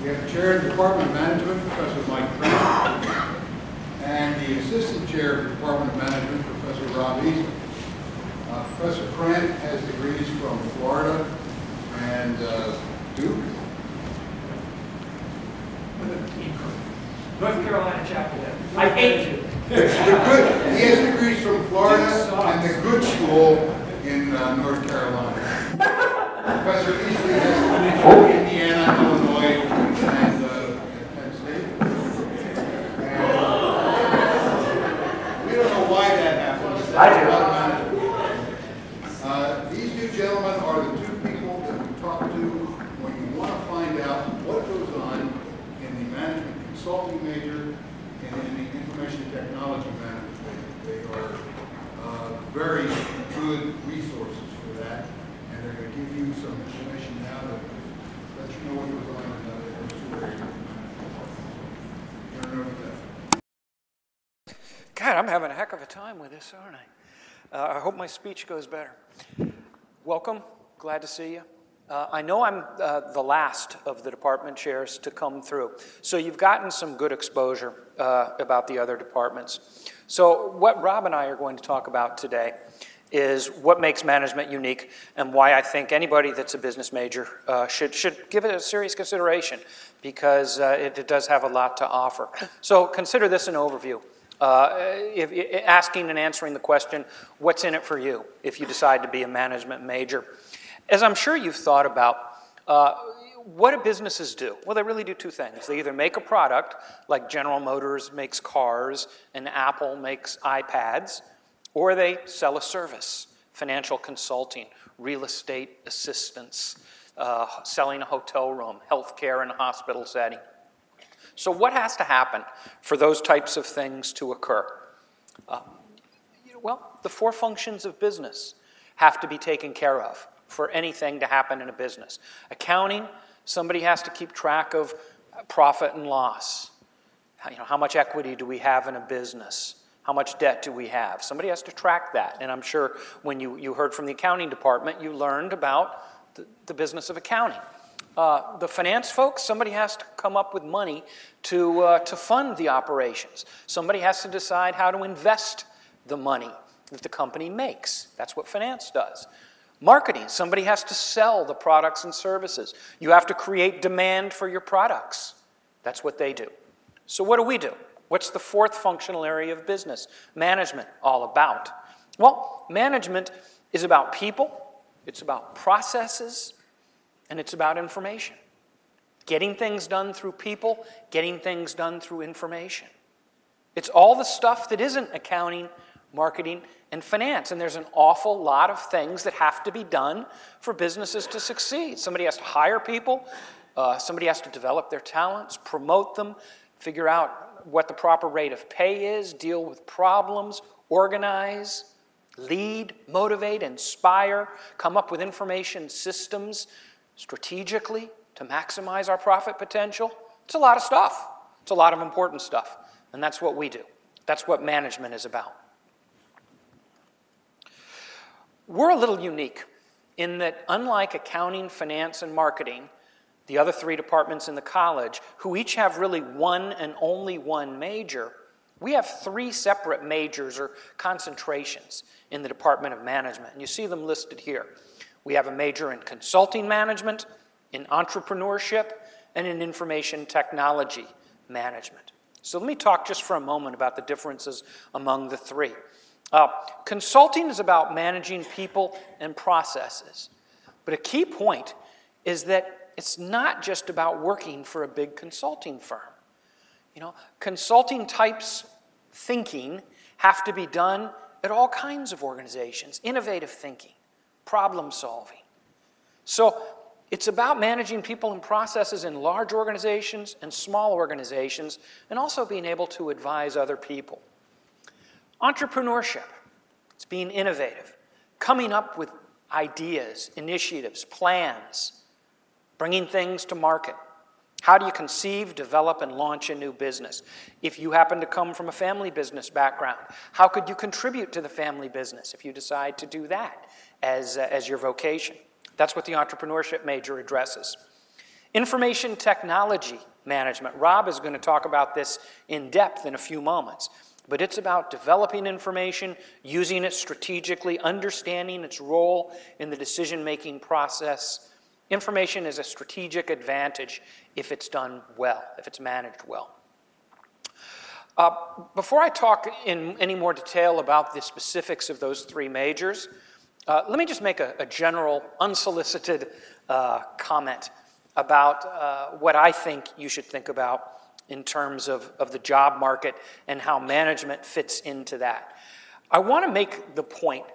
We have the Chair of the Department of Management, Professor Mike Crant, and the Assistant Chair of the Department of Management, Professor Rob Easley. Professor Crant has degrees from Florida and Duke. North Carolina chapter. I hate you. He has degrees from Florida and the good school in North Carolina. Professor Easley has degrees from Indiana, Illinois, and Penn State. And we don't know why that happens. I do. These two gentlemen are the two people that we talk to when you want to find out what goes on in the management consulting major and in the information technology management major. They are very good resources for that, and they're going to give you some information now that lets you know what goes on in those two areas. Turn it over to them. God, I'm having a heck of a time with this, aren't I? I hope my speech goes better. Welcome. Glad to see you. I know I'm the last of the department chairs to come through, so you've gotten some good exposure about the other departments. So what Rob and I are going to talk about today is what makes management unique and why I think anybody that's a business major should give it a serious consideration, because it does have a lot to offer. So consider this an overview. Asking and answering the question, what's in it for you if you decide to be a management major? As I'm sure you've thought about, what do businesses do? Well, they really do two things. They either make a product, like General Motors makes cars and Apple makes iPads, or they sell a service, financial consulting, real estate assistance, selling a hotel room, healthcare in a hospital setting. So what has to happen for those types of things to occur? Well, the four functions of business have to be taken care of for anything to happen in a business. Accounting, somebody has to keep track of profit and loss. How much equity do we have in a business? How much debt do we have? Somebody has to track that. And I'm sure when you heard from the accounting department, you learned about the business of accounting. The finance folks, somebody has to come up with money to fund the operations. Somebody has to decide how to invest the money that the company makes. That's what finance does. Marketing, somebody has to sell the products and services. You have to create demand for your products. That's what they do. So what do we do? What's the fourth functional area of business? Management, all about. Well, management is about people, it's about processes, and it's about information. Getting things done through people, getting things done through information. It's all the stuff that isn't accounting, marketing, and finance. And there's an awful lot of things that have to be done for businesses to succeed. Somebody has to hire people. Somebody has to develop their talents, promote them, figure out what the proper rate of pay is, deal with problems, organize, lead, motivate, inspire, come up with information systems strategically to maximize our profit potential. It's a lot of stuff. It's a lot of important stuff. And that's what we do. That's what management is about. We're a little unique in that, unlike accounting, finance, and marketing, the other three departments in the college, who each have really one and only one major, we have three separate majors or concentrations in the Department of Management. And you see them listed here. We have a major in consulting management, in entrepreneurship, and in information technology management. So let me talk just for a moment about the differences among the three. Consulting is about managing people and processes. But a key point is that it's not just about working for a big consulting firm. Consulting types thinking have to be done at all kinds of organizations, innovative thinking, problem solving. So it's about managing people and processes in large organizations and small organizations, and also being able to advise other people. Entrepreneurship, it's being innovative, coming up with ideas, initiatives, plans, bringing things to market. How do you conceive, develop, and launch a new business? If you happen to come from a family business background, how could you contribute to the family business if you decide to do that as your vocation? That's what the entrepreneurship major addresses. Information technology management. Rob is going to talk about this in depth in a few moments. But it's about developing information, using it strategically, understanding its role in the decision-making process. Information is a strategic advantage if it's done well, if it's managed well. Before I talk in any more detail about the specifics of those three majors, let me just make a general, unsolicited comment about what I think you should think about in terms of the job market and how management fits into that. I want to make the point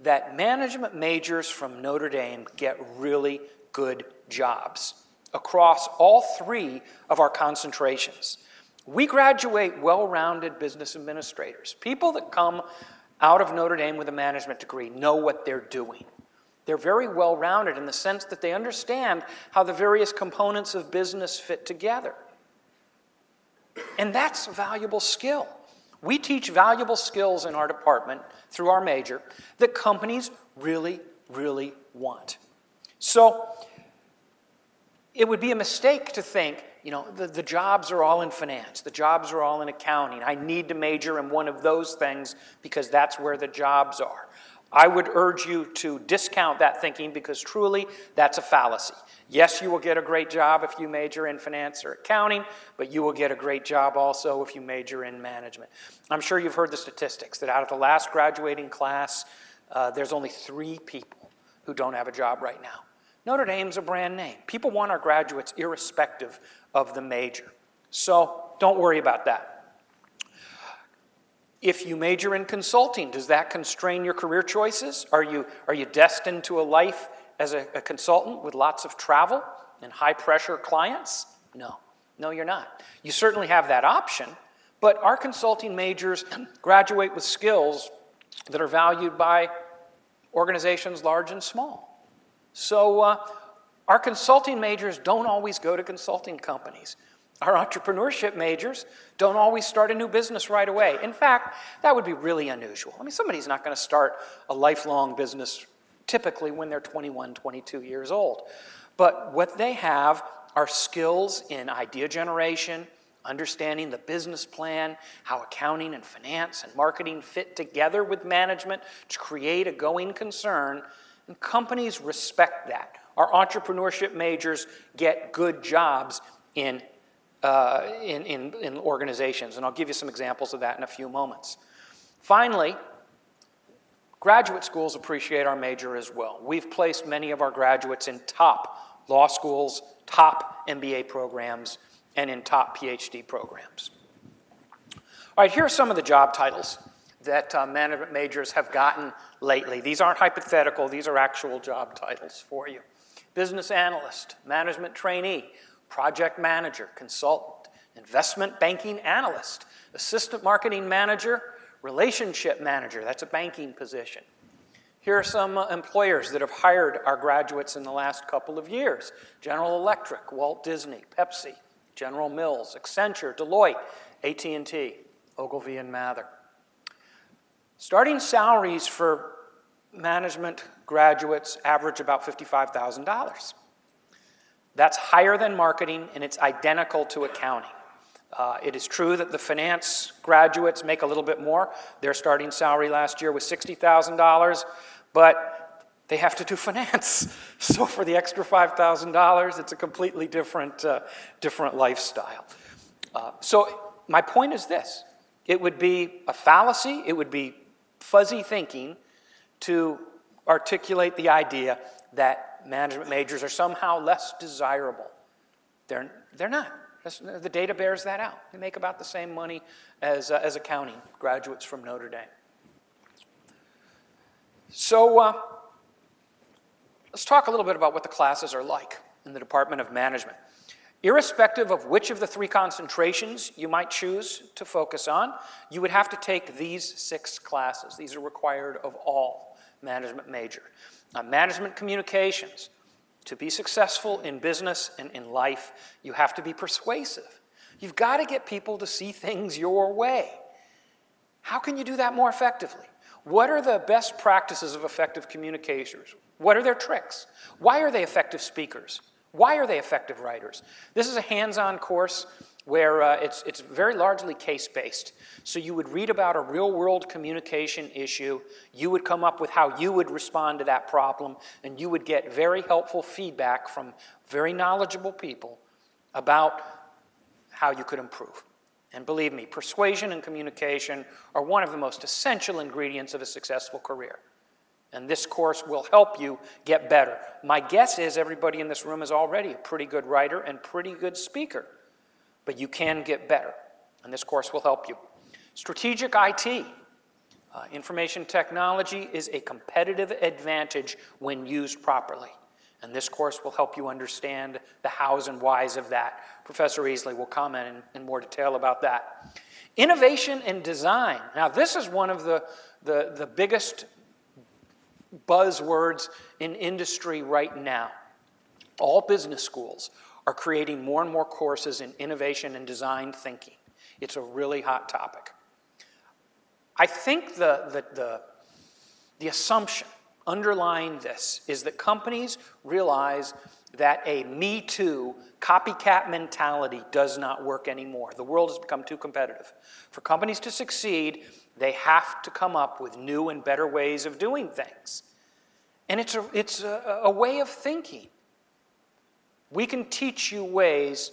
that management majors from Notre Dame get really good jobs across all three of our concentrations. We graduate well-rounded business administrators. People that come out of Notre Dame with a management degree know what they're doing. They're very well-rounded in the sense that they understand how the various components of business fit together. And that's a valuable skill. We teach valuable skills in our department through our major that companies really, really want. So it would be a mistake to think, you know, the jobs are all in finance, the jobs are all in accounting. I need to major in one of those things because that's where the jobs are. I would urge you to discount that thinking because truly that's a fallacy. Yes, you will get a great job if you major in finance or accounting, but you will get a great job also if you major in management. I'm sure you've heard the statistics that out of the last graduating class, there's only 3 people who don't have a job right now. Notre Dame's a brand name. People want our graduates irrespective of the major. So don't worry about that. If you major in consulting, does that constrain your career choices? Are you destined to a life as a consultant with lots of travel and high-pressure clients? No. No, you're not. You certainly have that option, but our consulting majors graduate with skills that are valued by organizations large and small. So our consulting majors don't always go to consulting companies. Our entrepreneurship majors don't always start a new business right away. In fact, that would be really unusual. I mean, somebody's not going to start a lifelong business typically when they're 21, 22 years old. But what they have are skills in idea generation, understanding the business plan, how accounting and finance and marketing fit together with management to create a going concern, and companies respect that. Our entrepreneurship majors get good jobs in organizations, and I'll give you some examples of that in a few moments. Finally, graduate schools appreciate our major as well. We've placed many of our graduates in top law schools, top MBA programs, and in top PhD programs. All right, here are some of the job titles that management majors have gotten lately. These aren't hypothetical, these are actual job titles for you. Business analyst, management trainee, project manager, consultant, investment banking analyst, assistant marketing manager, relationship manager, that's a banking position. Here are some employers that have hired our graduates in the last couple of years. General Electric, Walt Disney, Pepsi, General Mills, Accenture, Deloitte, AT&T, Ogilvy and Mather. Starting salaries for management graduates average about $55,000. That's higher than marketing, and it's identical to accounting. It is true that the finance graduates make a little bit more. Their starting salary last year was $60,000, but they have to do finance. So for the extra $5,000, it's a completely different lifestyle. So my point is this. It would be a fallacy, it would be fuzzy thinking to articulate the idea that management majors are somehow less desirable. They're not. The data bears that out. They make about the same money as accounting graduates from Notre Dame. So let's talk a little bit about what the classes are like in the Department of Management. Irrespective of which of the 3 concentrations you might choose to focus on, you would have to take these 6 classes. These are required of all management majors. Management communications. To be successful in business and in life, you have to be persuasive. You've got to get people to see things your way. How can you do that more effectively? What are the best practices of effective communicators? What are their tricks? Why are they effective speakers? Why are they effective writers? This is a hands-on course where it's very largely case-based. So you would read about a real-world communication issue, you would come up with how you would respond to that problem, and you would get very helpful feedback from very knowledgeable people about how you could improve. And believe me, persuasion and communication are one of the most essential ingredients of a successful career. And this course will help you get better. My guess is everybody in this room is already a pretty good writer and pretty good speaker. But you can get better, and this course will help you. Strategic IT, information technology, is a competitive advantage when used properly. And this course will help you understand the hows and whys of that. Professor Easley will comment in more detail about that. Innovation and design. Now, this is one of the biggest buzzwords in industry right now. All business schools are creating more and more courses in innovation and design thinking. It's a really hot topic. I think the assumption underlying this is that companies realize that a Me Too copycat mentality does not work anymore. The world has become too competitive. For companies to succeed, they have to come up with new and better ways of doing things. And it's a way of thinking. We can teach you ways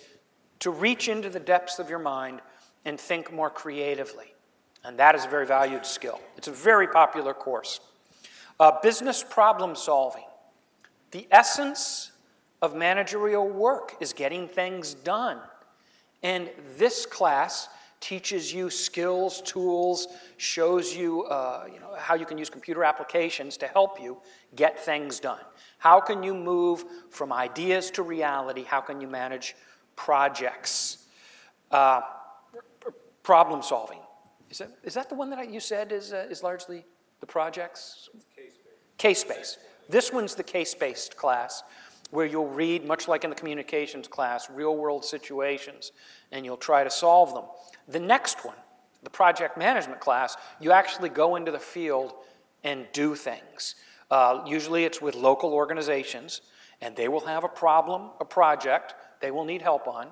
to reach into the depths of your mind and think more creatively. And that is a very valued skill. It's a very popular course. Business problem solving. The essence of managerial work is getting things done. And this class teaches you skills, tools, shows you, how you can use computer applications to help you get things done. How can you move from ideas to reality? How can you manage projects? Problem solving. Is that the one that you said is largely the projects? Case-based. Case-based. This one's the case-based class, where you'll read, much like in the communications class, real-world situations, and you'll try to solve them. The next one, the project management class, you actually go into the field and do things. Usually it's with local organizations, and they will have a problem, a project they will need help on,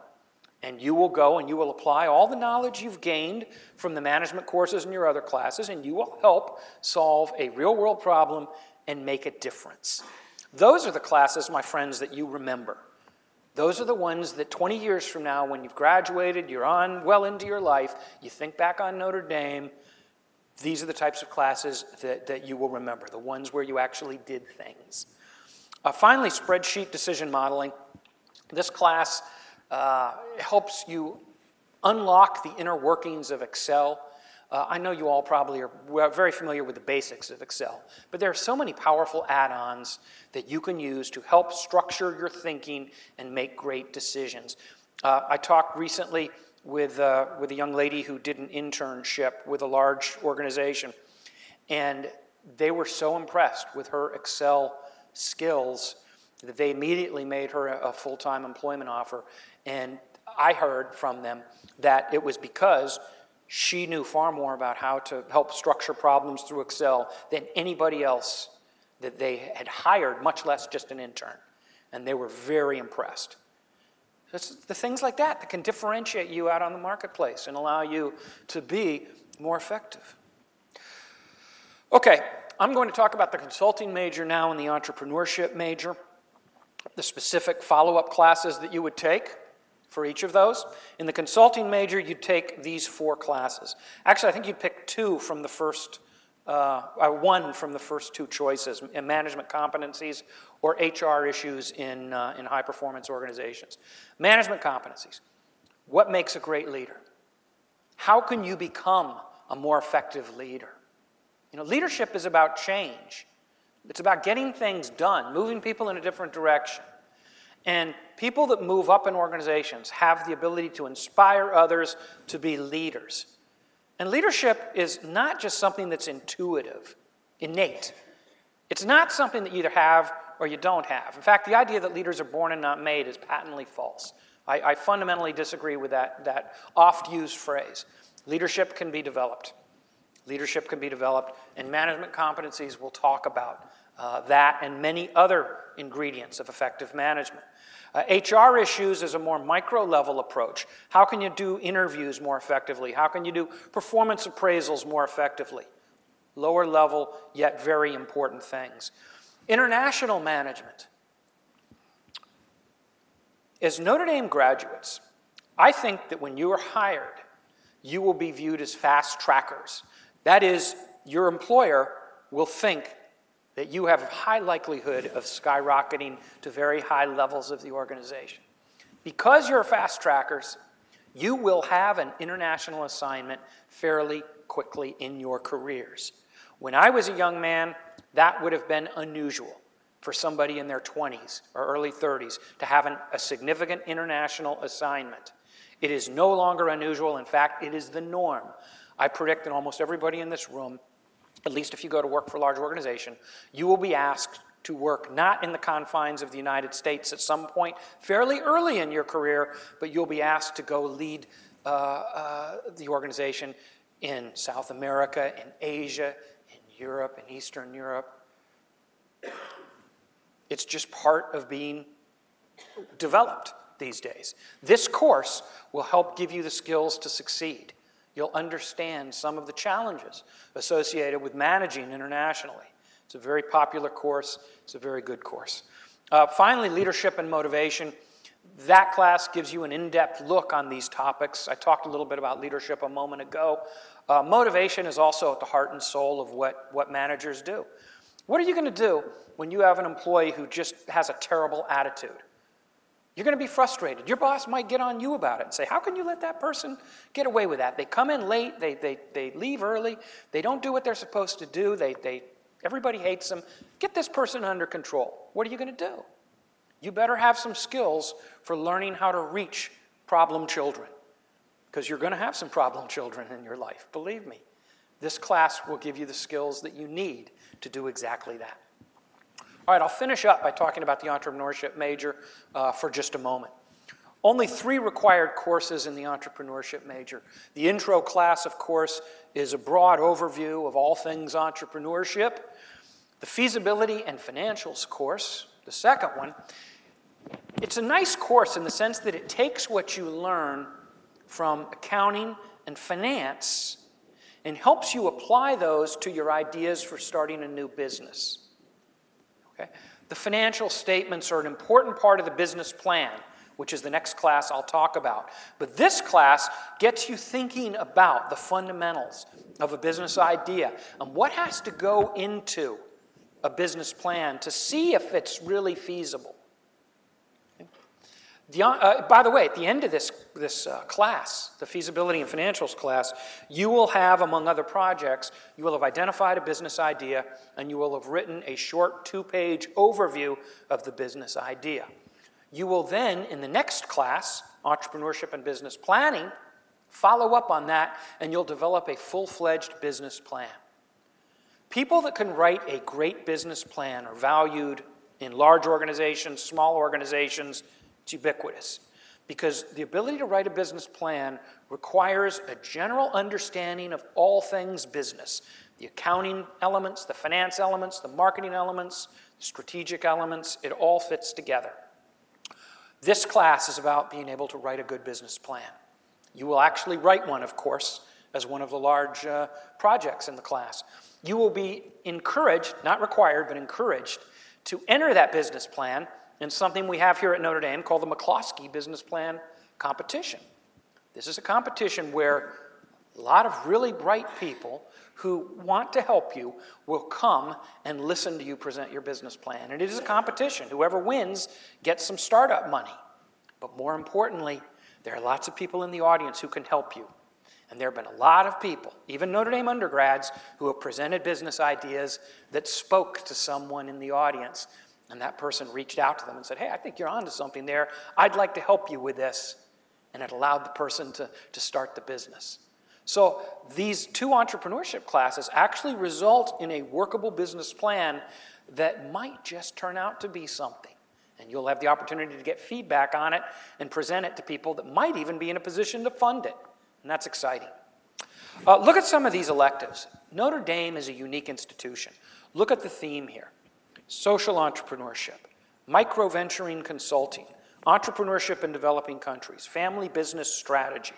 and you will go and you will apply all the knowledge you've gained from the management courses and your other classes, and you will help solve a real-world problem and make a difference. Those are the classes, my friends, that you remember. Those are the ones that 20 years from now, when you've graduated, you're on well into your life, you think back on Notre Dame, these are the types of classes that you will remember, the ones where you actually did things. Finally, spreadsheet decision modeling. This class helps you unlock the inner workings of Excel. I know you all probably are very familiar with the basics of Excel, but there are so many powerful add-ons that you can use to help structure your thinking and make great decisions. I talked recently with a young lady who did an internship with a large organization, and they were so impressed with her Excel skills that they immediately made her a full-time employment offer. And I heard from them that it was because she knew far more about how to help structure problems through Excel than anybody else that they had hired, much less just an intern. And they were very impressed. It's the things like that can differentiate you out on the marketplace and allow you to be more effective. Okay, I'm going to talk about the consulting major now and the entrepreneurship major, the specific follow-up classes that you would take for each of those. In the consulting major, you'd take these 4 classes. Actually, I think you'd pick 2 from the first, 1 from the first 2 choices, management competencies or HR issues in high-performance organizations. Management competencies. What makes a great leader? How can you become a more effective leader? Leadership is about change. It's about getting things done, moving people in a different direction. And people that move up in organizations have the ability to inspire others to be leaders. And leadership is not just something that's intuitive, innate. It's not something that you either have or you don't have. In fact, the idea that leaders are born and not made is patently false. I fundamentally disagree with that oft-used phrase. Leadership can be developed. Leadership can be developed, and management competencies will talk about that and many other ingredients of effective management. HR issues is a more micro-level approach. How can you do interviews more effectively? How can you do performance appraisals more effectively? Lower level, yet very important things. International management. As Notre Dame graduates, I think that when you are hired, you will be viewed as fast trackers. That is, your employer will think that you have a high likelihood of skyrocketing to very high levels of the organization. Because you're fast trackers, you will have an international assignment fairly quickly in your careers. When I was a young man, that would have been unusual for somebody in their 20s or early 30s to have a significant international assignment. It is no longer unusual. In fact, it is the norm. I predict that almost everybody in this room, at least if you go to work for a large organization, you will be asked to work not in the confines of the United States at some point fairly early in your career, but you'll be asked to go lead the organization in South America, in Asia, in Europe, in Eastern Europe. It's just part of being developed these days. This course will help give you the skills to succeed. You'll understand some of the challenges associated with managing internationally. It's a very popular course. It's a very good course. Finally, leadership and motivation. That class gives you an in-depth look on these topics. I talked a little bit about leadership a moment ago. Motivation is also at the heart and soul of what managers do. What are you going to do when you have an employee who just has a terrible attitude? You're going to be frustrated. Your boss might get on you about it and say, how can you let that person get away with that? They come in late, they leave early, they don't do what they're supposed to do, everybody hates them. Get this person under control. What are you going to do? You better have some skills for learning how to reach problem children, because you're going to have some problem children in your life, believe me. This class will give you the skills that you need to do exactly that. All right, I'll finish up by talking about the entrepreneurship major for just a moment. Only 3 required courses in the entrepreneurship major. The intro class, of course, is a broad overview of all things entrepreneurship. The feasibility and financials course, the second one, it's a nice course in the sense that it takes what you learn from accounting and finance and helps you apply those to your ideas for starting a new business. Okay? The financial statements are an important part of the business plan, which is the next class I'll talk about. But this class gets you thinking about the fundamentals of a business idea and what has to go into a business plan to see if it's really feasible. By the way, at the end of this class, the feasibility and financials class, you will have, among other projects, you will have identified a business idea and you will have written a short 2-page overview of the business idea. You will then, in the next class, Entrepreneurship and Business Planning, follow up on that and you'll develop a full-fledged business plan. People that can write a great business plan are valued in large organizations, small organizations. It's ubiquitous, because the ability to write a business plan requires a general understanding of all things business. The accounting elements, the finance elements, the marketing elements, the strategic elements, it all fits together. This class is about being able to write a good business plan. You will actually write one, of course, as one of the large projects in the class. You will be encouraged, not required, but encouraged to enter that business plan in something we have here at Notre Dame called the McCloskey Business Plan Competition. This is a competition where a lot of really bright people who want to help you will come and listen to you present your business plan. And it is a competition. Whoever wins gets some startup money. But more importantly, there are lots of people in the audience who can help you. And there have been a lot of people, even Notre Dame undergrads, who have presented business ideas that spoke to someone in the audience. And that person reached out to them and said, hey, I think you're onto something there. I'd like to help you with this. And it allowed the person to start the business. So these 2 entrepreneurship classes actually result in a workable business plan that might just turn out to be something. And you'll have the opportunity to get feedback on it and present it to people that might even be in a position to fund it. And that's exciting. Look at some of these electives. Notre Dame is a unique institution. Look at the theme here. Social entrepreneurship, micro-venturing consulting, Entrepreneurship in developing countries, family business strategy.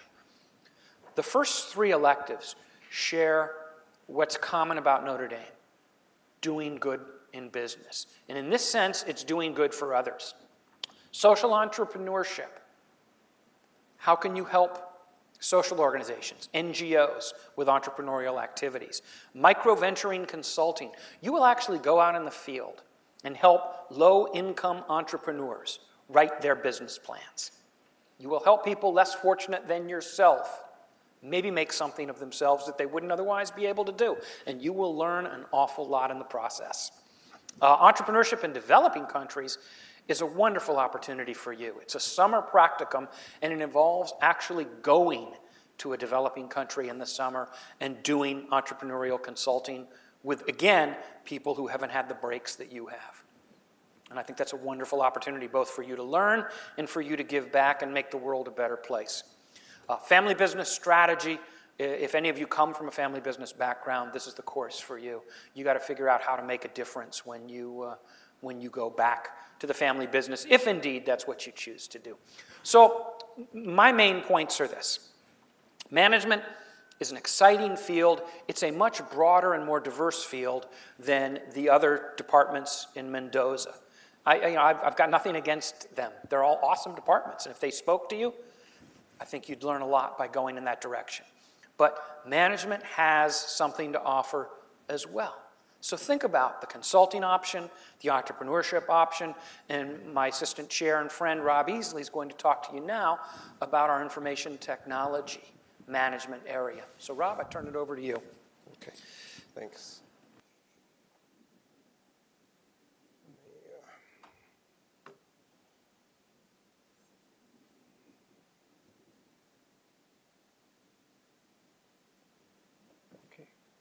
The first three electives share what's common about Notre Dame: doing good in business. And in this sense, it's doing good for others. Social entrepreneurship. How can you help social organizations, NGOs, with entrepreneurial activities? Micro-venturing consulting. You will actually go out in the field and help low-income entrepreneurs write their business plans. You will help people less fortunate than yourself maybe make something of themselves that they wouldn't otherwise be able to do. And you will learn an awful lot in the process. Entrepreneurship in developing countries is a wonderful opportunity for you. It's a summer practicum, and it involves actually going to a developing country in the summer and doing entrepreneurial consulting with, again, people who haven't had the breaks that you have. And I think that's a wonderful opportunity both for you to learn and for you to give back and make the world a better place. Family business strategy. If any of you come from a family business background, this is the course for you. You got to figure out how to make a difference when you go back to the family business, if indeed that's what you choose to do. So my main points are this. Management is an exciting field. It's a much broader and more diverse field than the other departments in Mendoza. I've got nothing against them. They're all awesome departments, and if they spoke to you, I think you'd learn a lot by going in that direction. But management has something to offer as well. So think about the consulting option, the entrepreneurship option, and my assistant chair and friend Rob Easley is going to talk to you now about our information technology management area. So Rob, I turn it over to you. Okay, thanks.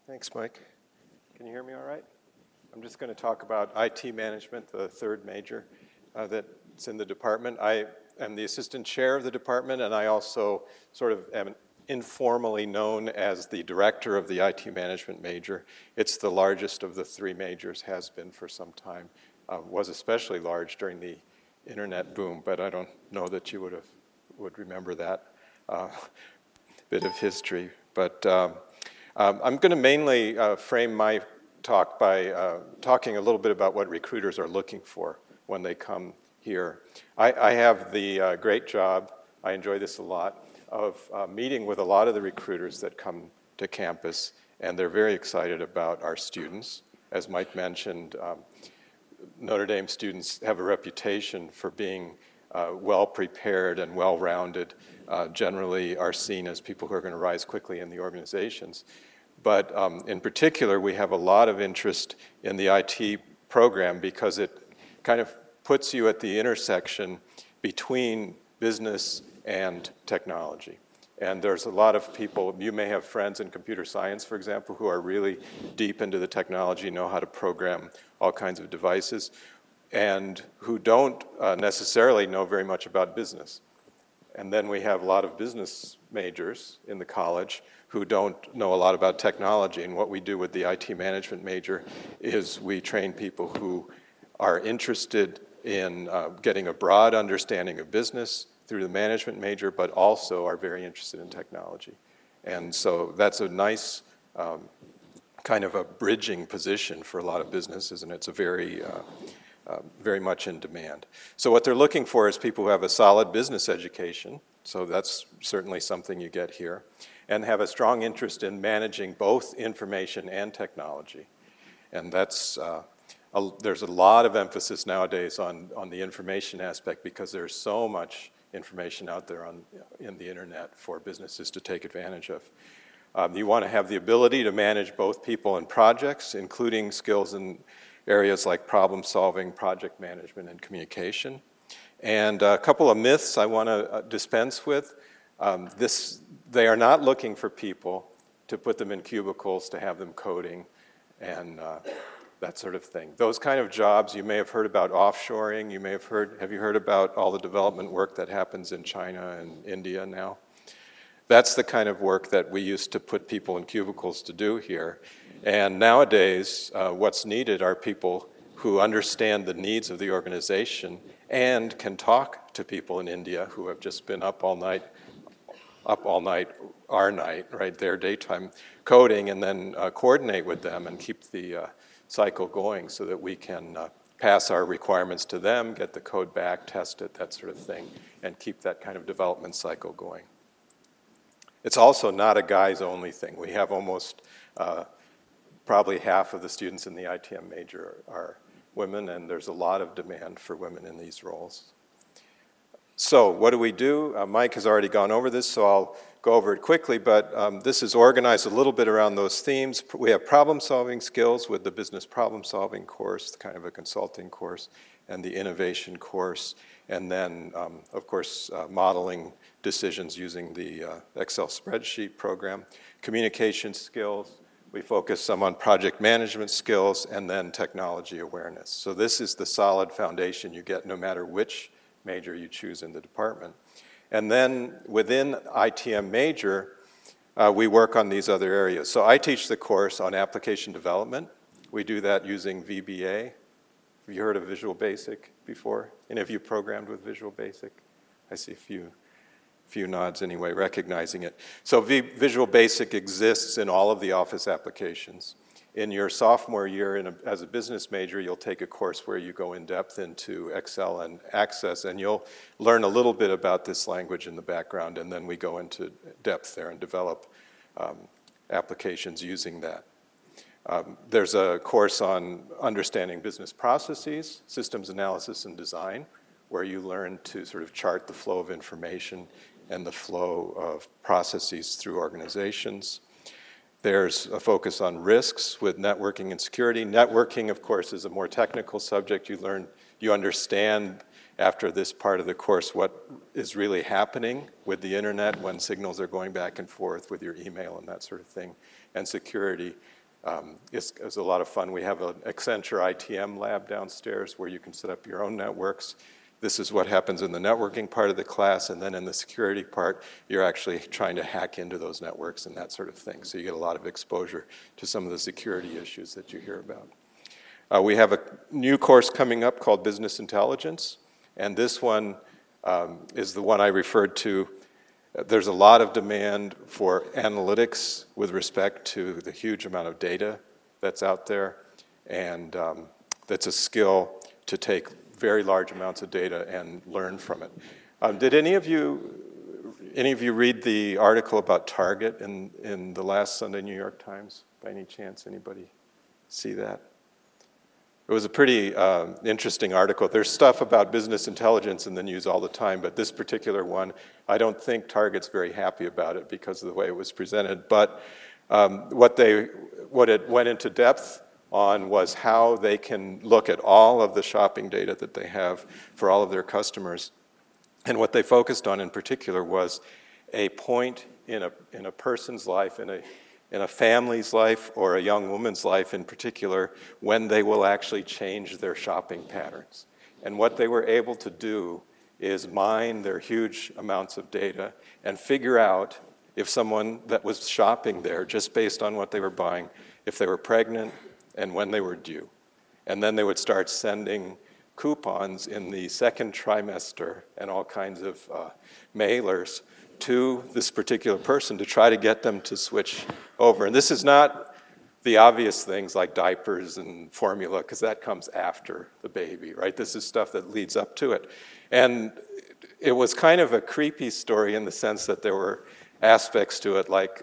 Thanks, Mike. Can you hear me all right? I'm just going to talk about IT management, the third major that's in the department. I am the assistant chair of the department, and I also sort of am informally known as the director of the IT management major. It's the largest of the three majors, has been for some time. Was especially large during the internet boom, but I don't know that you would remember that bit of history. But I'm going to mainly frame my talk by talking a little bit about what recruiters are looking for when they come here. I have the great job, I enjoy this a lot, of meeting with a lot of the recruiters that come to campus, and they're very excited about our students. As Mike mentioned, Notre Dame students have a reputation for being well prepared and well-rounded, generally are seen as people who are going to rise quickly in the organizations. But in particular, we have a lot of interest in the IT program because it kind of puts you at the intersection between business and technology. And there's a lot of people, you may have friends in computer science, for example, who are really deep into the technology, know how to program all kinds of devices, and who don't necessarily know very much about business. And then we have a lot of business majors in the college who don't know a lot about technology. And what we do with the IT management major is we train people who are interested in getting a broad understanding of business through the management major, but also are very interested in technology. And so that's a nice kind of a bridging position for a lot of businesses, and it's a very much in demand. So what they're looking for is people who have a solid business education, so that's certainly something you get here, and have a strong interest in managing both information and technology. And that's, there's a lot of emphasis nowadays on the information aspect because there's so much information out there in the internet for businesses to take advantage of. You want to have the ability to manage both people and projects, including skills in areas like problem solving, project management, and communication. And a couple of myths I want to dispense with. They are not looking for people to put them in cubicles to have them coding and that sort of thing. Those kind of jobs, you may have heard about offshoring, have you heard about all the development work that happens in China and India now? That's the kind of work that we used to put people in cubicles to do here. And nowadays, what's needed are people who understand the needs of the organization and can talk to people in India who have just been up all night, our night, right, their daytime coding, and then coordinate with them and keep the cycle going so that we can pass our requirements to them, get the code back, test it, that sort of thing, and keep that kind of development cycle going. It's also not a guys-only thing. We have almost probably half of the students in the ITM major are women, and there's a lot of demand for women in these roles. So what do we do? Mike has already gone over this, so I'll go over it quickly, but this is organized a little bit around those themes. We have problem-solving skills with the business problem-solving course, kind of a consulting course, and the innovation course, and then, of course, modeling decisions using the Excel spreadsheet program. Communication skills, we focus some on project management skills, and then technology awareness. So this is the solid foundation you get no matter which major you choose in the department. And then within ITM major, we work on these other areas. So I teach the course on application development. We do that using VBA. Have you heard of Visual Basic before? Any of you programmed with Visual Basic? I see a few nods anyway, recognizing it. So Visual Basic exists in all of the Office applications. In your sophomore year as a business major, you'll take a course where you go in depth into Excel and Access, and you'll learn a little bit about this language in the background, and then we go into depth there and develop applications using that. There's a course on understanding business processes, systems analysis and design, where you learn to sort of chart the flow of information and the flow of processes through organizations. There's a focus on risks with networking and security. Networking, of course, is a more technical subject. You understand after this part of the course what is really happening with the internet when signals are going back and forth with your email and that sort of thing. And security is a lot of fun. We have an Accenture ITM lab downstairs where you can set up your own networks. This is what happens in the networking part of the class, and then in the security part, you're actually trying to hack into those networks and that sort of thing. So you get a lot of exposure to some of the security issues that you hear about. We have a new course coming up called Business Intelligence, and this one is the one I referred to. There's a lot of demand for analytics with respect to the huge amount of data that's out there, and that's a skill to take very large amounts of data and learn from it. Did any of you read the article about Target in the last Sunday New York Times? By any chance, anybody see that? It was a pretty interesting article. There's stuff about business intelligence in the news all the time, but this particular one, I don't think Target's very happy about it because of the way it was presented. But what it went into depth on was how they can look at all of the shopping data that they have for all of their customers. And what they focused on in particular was a point in a person's life, in a family's life, or a young woman's life in particular, when they will actually change their shopping patterns. And what they were able to do is mine their huge amounts of data and figure out if someone that was shopping there, just based on what they were buying, if they were pregnant, and when they were due. And then they would start sending coupons in the second trimester and all kinds of mailers to this particular person to try to get them to switch over. And this is not the obvious things like diapers and formula, because that comes after the baby, right? This is stuff that leads up to it. And it was kind of a creepy story in the sense that there were aspects to it like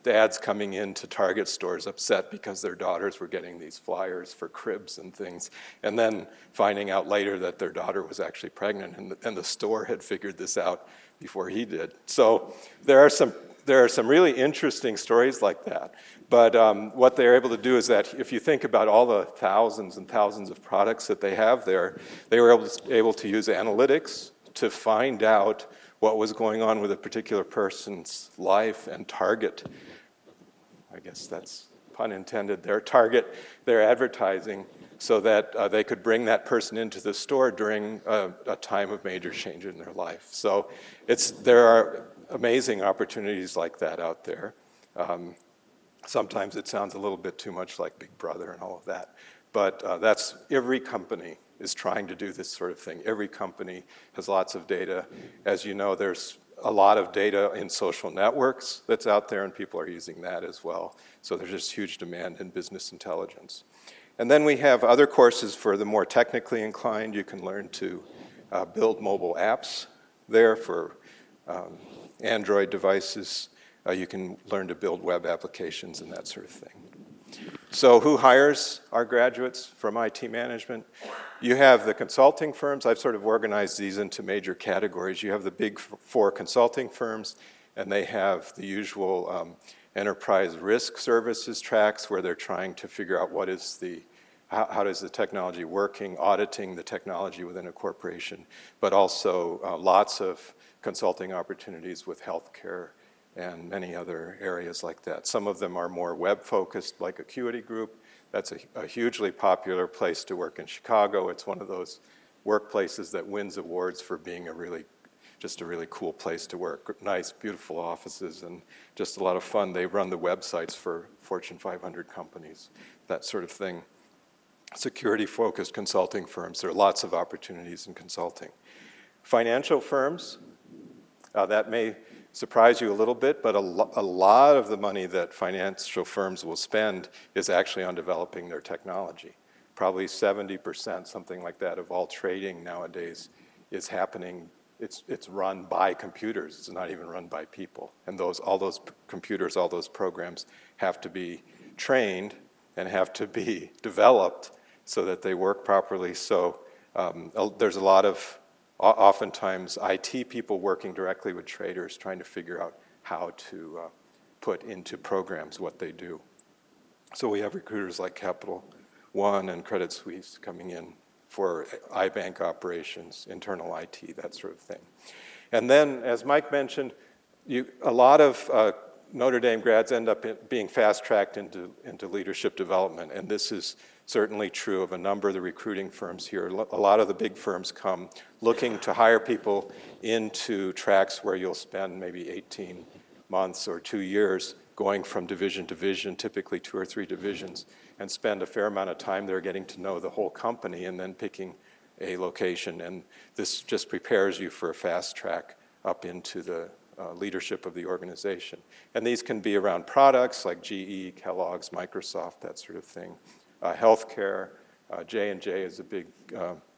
dads coming into Target stores upset because their daughters were getting these flyers for cribs and things, and then finding out later that their daughter was actually pregnant, and the store had figured this out before he did. So there are some really interesting stories like that. But what they're able to do is that if you think about all the thousands and thousands of products that they have there, they were able to use analytics to find out what was going on with a particular person's life and target, I guess that's pun intended, target their advertising so that they could bring that person into the store during a time of major change in their life. So there are amazing opportunities like that out there. Sometimes it sounds a little bit too much like Big Brother and all of that, but that's every company is trying to do this sort of thing. Every company has lots of data. As you know, there's a lot of data in social networks that's out there, and people are using that as well. So there's just huge demand in business intelligence. And then we have other courses for the more technically inclined. You can learn to build mobile apps there for Android devices. You can learn to build web applications and that sort of thing. So who hires our graduates from IT management? You have the consulting firms. I've sort of organized these into major categories. You have the big four consulting firms, and they have the usual enterprise risk services tracks where they're trying to figure out what is how does the technology working, auditing the technology within a corporation, but also lots of consulting opportunities with healthcare and many other areas like that. Some of them are more web-focused, like Acuity Group. That's a hugely popular place to work in Chicago. It's one of those workplaces that wins awards for being just a really cool place to work. Nice, beautiful offices, and just a lot of fun. They run the websites for Fortune 500 companies, that sort of thing. Security-focused consulting firms. There are lots of opportunities in consulting. Financial firms, that may surprise you a little bit, but a lot of the money that financial firms will spend is actually on developing their technology. Probably 70%, something like that, of all trading nowadays is happening. It's run by computers. It's not even run by people. And all those computers, all those programs have to be trained and have to be developed so that they work properly. So there's a lot of oftentimes IT people working directly with traders trying to figure out how to put into programs what they do. So we have recruiters like Capital One and Credit Suisse coming in for iBank operations, internal IT, that sort of thing. And then, as Mike mentioned, a lot of Notre Dame grads end up being fast-tracked into leadership development, and this is certainly true of a number of the recruiting firms here. A lot of the big firms come looking to hire people into tracks where you'll spend maybe 18 months or 2 years going from division to division, typically 2 or 3 divisions, and spend a fair amount of time there getting to know the whole company and then picking a location. And this just prepares you for a fast track up into the leadership of the organization. And these can be around products like GE, Kellogg's, Microsoft, that sort of thing. Healthcare, J&J is a big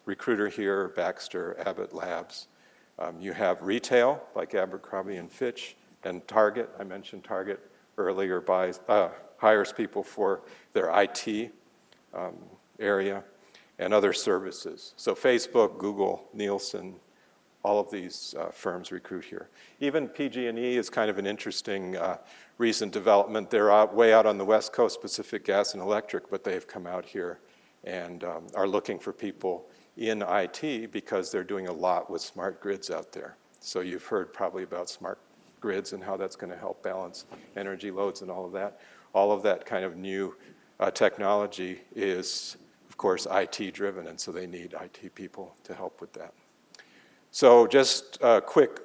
recruiter here, Baxter, Abbott Labs. You have retail, like Abercrombie and Fitch, and Target. I mentioned Target earlier, hires people for their IT area and other services. So Facebook, Google, Nielsen, all of these firms recruit here. Even PG&E is kind of an interesting recent development. They're way out on the West Coast, Pacific Gas and Electric, but they've come out here and are looking for people in IT because they're doing a lot with smart grids out there. So you've heard probably about smart grids and how that's going to help balance energy loads and all of that. All of that kind of new technology is, of course, IT driven, and so they need IT people to help with that. So just a quick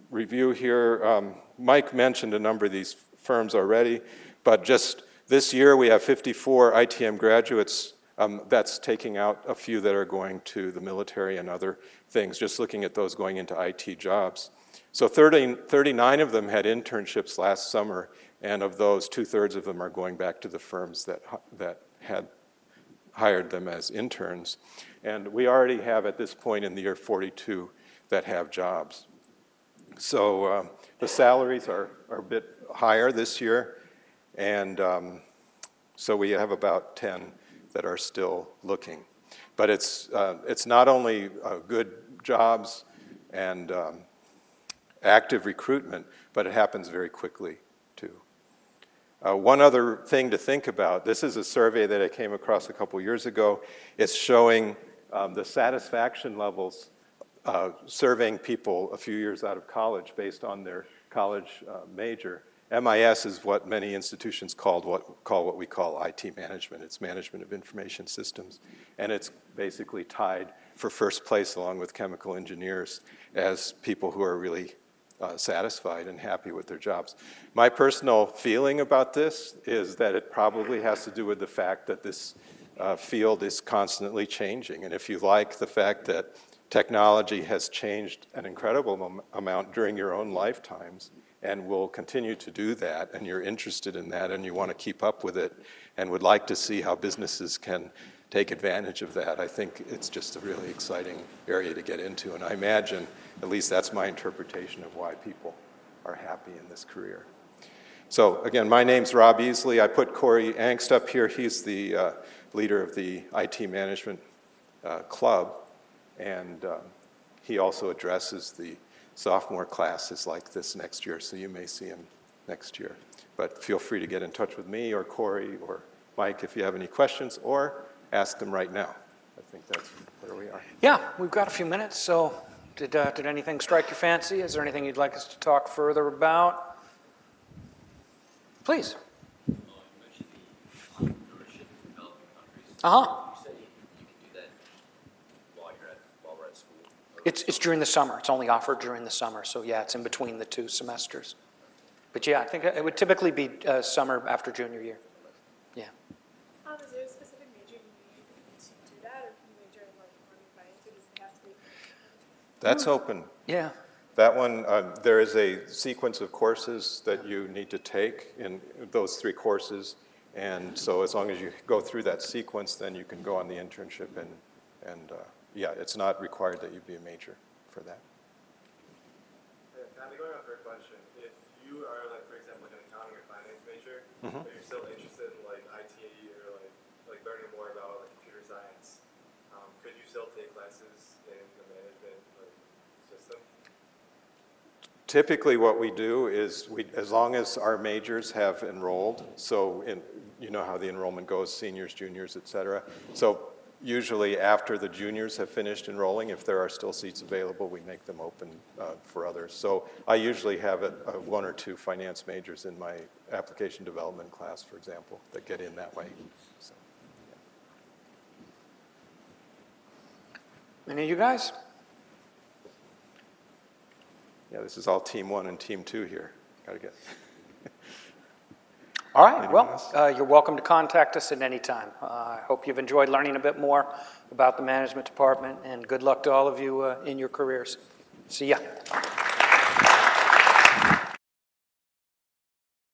review here. Mike mentioned a number of these firms already, but just this year we have 54 ITM graduates. That's taking out a few that are going to the military and other things, just looking at those going into IT jobs. So 39 of them had internships last summer, and of those, 2/3 of them are going back to the firms that had hired them as interns. And we already have, at this point in the year, 42 that have jobs. So the salaries are a bit higher this year, and so we have about 10 that are still looking. But it's not only good jobs and active recruitment, but it happens very quickly too. One other thing to think about, this is a survey that I came across a couple years ago. It's showing the satisfaction levels, surveying people a few years out of college based on their college major. MIS is what many institutions call what we call IT management. It's management of information systems. And it's basically tied for first place along with chemical engineers as people who are really satisfied and happy with their jobs. My personal feeling about this is that it probably has to do with the fact that this field is constantly changing. And if you like the fact that technology has changed an incredible amount during your own lifetimes and will continue to do that, and you're interested in that and you want to keep up with it and would like to see how businesses can take advantage of that, I think it's just a really exciting area to get into. And I imagine, at least that's my interpretation of why people are happy in this career. So again, my name's Rob Easley. I put Corey Angst up here. He's the leader of the IT management club, and he also addresses the sophomore classes like this next year, so you may see him next year. But feel free to get in touch with me or Corey or Mike if you have any questions, or ask them right now. I think that's where we are. Yeah, we've got a few minutes, so did anything strike your fancy? Is there anything you'd like us to talk further about? Please. You mentioned the entrepreneurship in developing countries. Uh-huh. You said you can do that while we're at school. It's during the summer. It's only offered during the summer, so yeah, it's in between the 2 semesters. But yeah, I think it would typically be summer after junior year. Yeah. Is there a specific major you need to do that, or can you major in like finance, or does it have to be? That's open. Yeah. That one, there is a sequence of courses that you need to take in those 3 courses. And so as long as you go through that sequence, then you can go on the internship. And yeah, it's not required that you be a major for that. Kind of going off your question, if you are, like, for example, like an accounting or finance major, Mhm. but you're still interested in like IT or like learning more about like computer science, could you still take classes in the management system? Typically what we do is, as long as our majors have enrolled, so you know how the enrollment goes, seniors, juniors, et cetera. So usually after the juniors have finished enrolling, if there are still seats available, we make them open for others. So I usually have 1 or 2 finance majors in my application development class, for example, that get in that way. So, yeah. Any of you guys? Yeah, this is all team 1 and team 2 here. Got to get. All right, Anyone well, else? you're welcome to contact us at any time. I hope you've enjoyed learning a bit more about the management department, and good luck to all of you in your careers. See ya.